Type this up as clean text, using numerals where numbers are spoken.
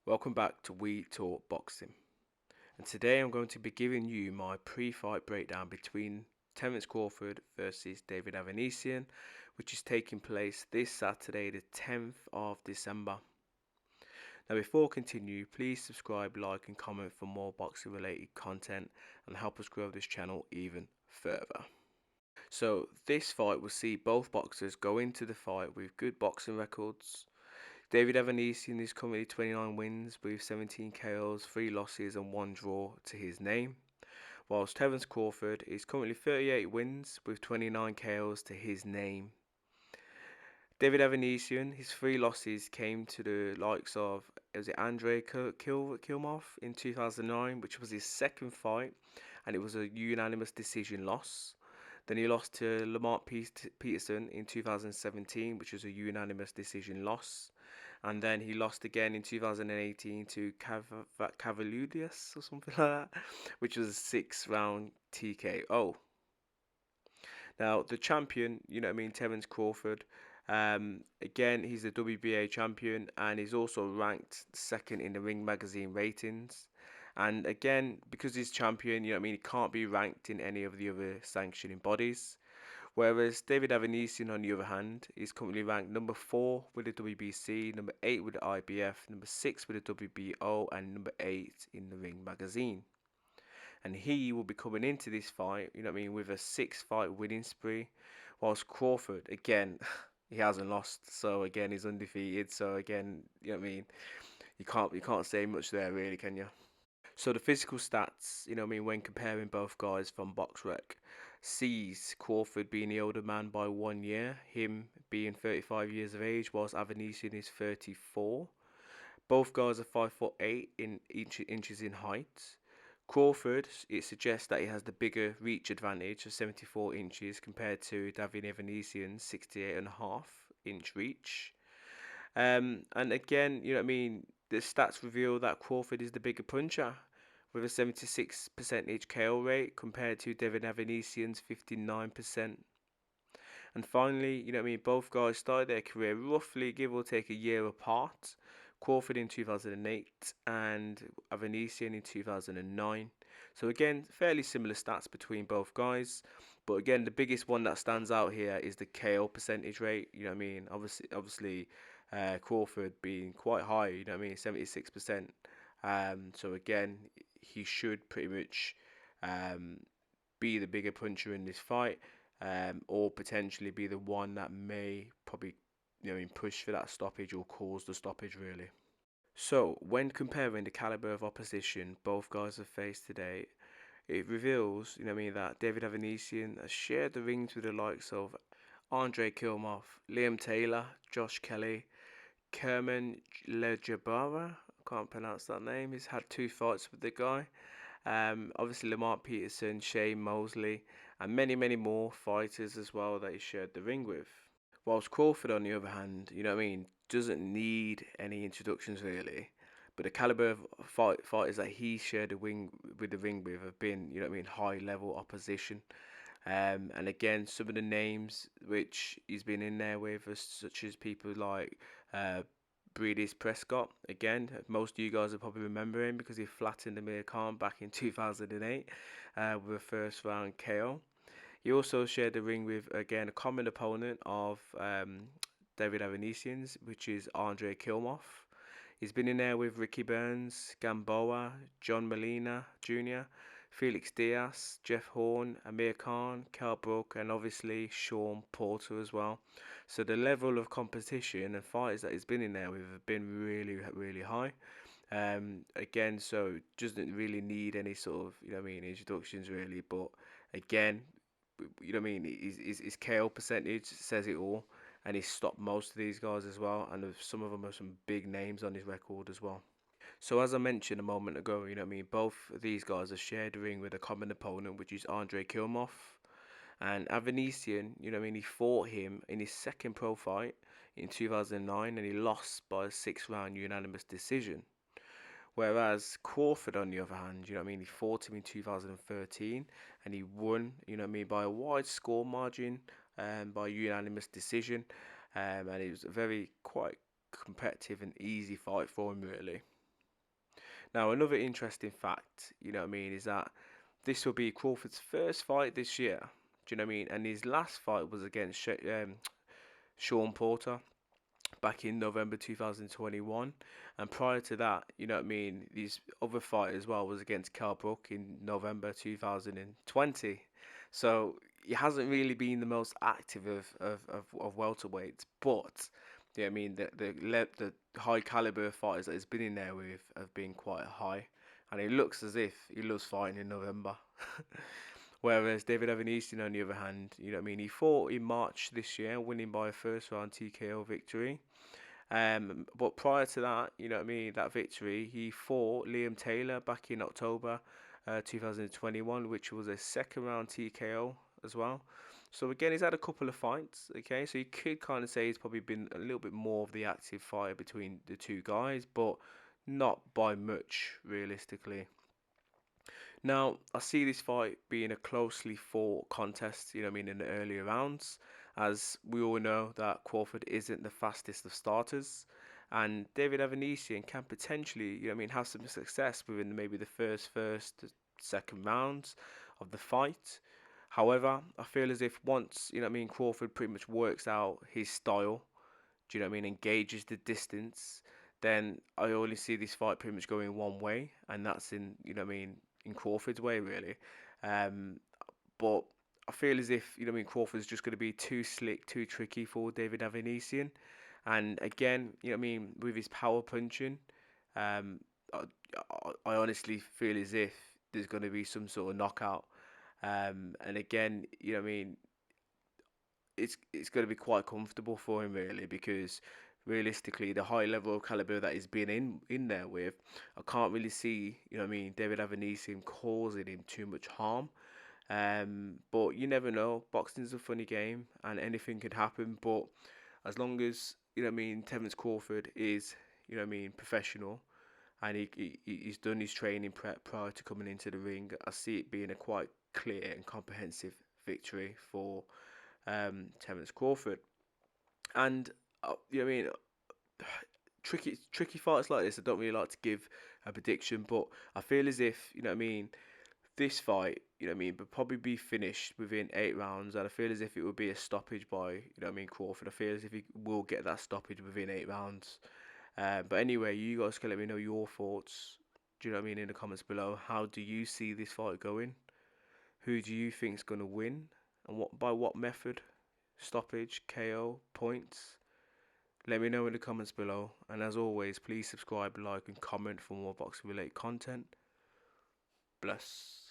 Welcome back to We Talk Boxing, and today I'm going to be giving you my pre-fight breakdown between Terence Crawford versus David Avanesyan, which is taking place this Saturday, the 10th of December. Now, before I continue, please subscribe, like, and comment for more boxing-related content and help us grow this channel even further. So, this fight will see both boxers go into the fight with good boxing records. David Avanesyan is currently 29 wins with 17 KOs, 3 losses and 1 draw to his name, whilst Terence Crawford is currently 38 wins with 29 KOs to his name. David Avanesyan, his 3 losses came to the likes of, Andrei Kilmov in 2009, which was his second fight, and it was a unanimous decision loss. Then he lost to Lamont Peterson in 2017, which was a unanimous decision loss. And then he lost again in 2018 to Cavaliudius or something like that, which was a 6-round TKO. Now, the champion, Terence Crawford, again, he's the WBA champion and he's also ranked second in the Ring Magazine ratings. And again, because he's champion, he can't be ranked in any of the other sanctioning bodies. Whereas David Avanesyan, on the other hand, is currently ranked number 4 with the WBC, number 8 with the IBF, number 6 with the WBO, and number 8 in the Ring Magazine. And he will be coming into this fight, with a 6-fight winning spree, whilst Crawford, again, he hasn't lost, so again, he's undefeated. So again, you can't say much there, really, can you? So the physical stats, when comparing both guys from BoxRec, sees Crawford being the older man by 1 year, him being 35 years of age, whilst Avanesyan is 34. Both guys are 5'8" in inches in height. Crawford, it suggests that he has the bigger reach advantage of 74 inches compared to David Avanesyan's 68.5-inch reach. And again, the stats reveal that Crawford is the bigger puncher with a 76% KO rate compared to David Avanesyan's 59%. And finally, both guys started their career roughly, give or take, a year apart. Crawford in 2008 and Avanesyan in 2009. So again, fairly similar stats between both guys. But again, the biggest one that stands out here is the KO percentage rate. Obviously, Crawford being quite high. 76%. So again, he should pretty much be the bigger puncher in this fight, or potentially be the one that may probably push for that stoppage or cause the stoppage, really. So when comparing the caliber of opposition both guys have faced today, it reveals, that David Avanesyan has shared the rings with the likes of Andrei Kilmov, Liam Taylor, Josh Kelly, Kerman Lejabara, I can't pronounce that name. He's had 2 fights with the guy. Obviously Lamont Peterson, Shane Mosley, and many, many more fighters as well that he shared the ring with. Whilst Crawford, on the other hand, doesn't need any introductions really. But the caliber of fighters that he shared the ring with have been, high level opposition. And again, some of the names which he's been in there with are such as people like Breedis Prescott. Again, most of you guys will probably remember him because he flattened Amir Khan back in 2008 with a first round KO. He also shared the ring with, again, a common opponent of David Avanesyan's, which is Andrei Kilmov. He's been in there with Ricky Burns, Gamboa, John Molina Jr., Felix Diaz, Jeff Horn, Amir Khan, Kell Brook, and obviously Sean Porter as well. So the level of competition and fighters that he's been in there with have been really, really high. Again, so doesn't really need any sort of, introductions really. But again, his KO percentage says it all, and he's stopped most of these guys as well, and some of them are some big names on his record as well. So as I mentioned a moment ago, both of these guys have shared the ring with a common opponent, which is Andrei Kilmov. And Avanesyan, he fought him in his second pro fight in 2009, and he lost by a 6-round unanimous decision. Whereas Crawford, on the other hand, he fought him in 2013 and he won, by a wide score margin, by unanimous decision. And it was a very quite competitive and easy fight for him, really. Now, another interesting fact, you know what I mean, is that this will be Crawford's first fight this year. Do you know what I mean? And his last fight was against Sean Porter back in November 2021. And prior to that, you know what I mean, his other fight as well was against Kell Brook in November 2020. So he hasn't really been the most active of welterweights, but yeah, I mean the high caliber fighters that he's been in there with have been quite high, and it looks as if he loves fighting in November. Whereas David Avanesyan, on the other hand, you know what I mean, he fought in March this year, winning by a first round TKO victory. But prior to that, you know what I mean, that victory, he fought Liam Taylor back in October 2021, which was a second round TKO as well. So again, he's had a couple of fights. Okay, so you could kind of say he's probably been a little bit more of the active fighter between the two guys, but not by much realistically. Now, I see this fight being a closely fought contest, you know what I mean, in the earlier rounds, as we all know that Crawford isn't the fastest of starters, and David Avanesyan can potentially, you know what I mean, have some success within maybe the first, second rounds of the fight. However, I feel as if once, you know what I mean, Crawford pretty much works out his style, do you know what I mean, engages the distance, then I only see this fight pretty much going one way, and that's in, you know what I mean, in Crawford's way, really. Um, but I feel as if, you know what I mean, Crawford's just going to be too slick, too tricky for David Avanesyan. And again, you know what I mean, with his power punching, um, I, I honestly feel as if there's going to be some sort of knockout. And again, you know what I mean, it's going to be quite comfortable for him really, because realistically the high level of caliber that he's been in there with, I can't really see, you know what I mean, David Avanesyan causing him too much harm. But you never know. Boxing's a funny game, and anything could happen. But as long as, you know what I mean, Terence Crawford is, you know what I mean, professional, and he's done his training prep prior to coming into the ring, I see it being a quite clear and comprehensive victory for Terence Crawford. And you know what I mean, tricky fights like this, I don't really like to give a prediction, but I feel as if, you know what I mean, this fight, you know what I mean, would probably be finished within 8 rounds, and I feel as if it would be a stoppage by, you know what I mean, Crawford. I feel as if he will get that stoppage within 8 rounds. But anyway, you guys can let me know your thoughts. Do you know what I mean, in the comments below? How do you see this fight going? Who do you think's gonna win, and by what method? Stoppage, KO, points? Let me know in the comments below. And as always, please subscribe, like, and comment for more boxing related content. Bless.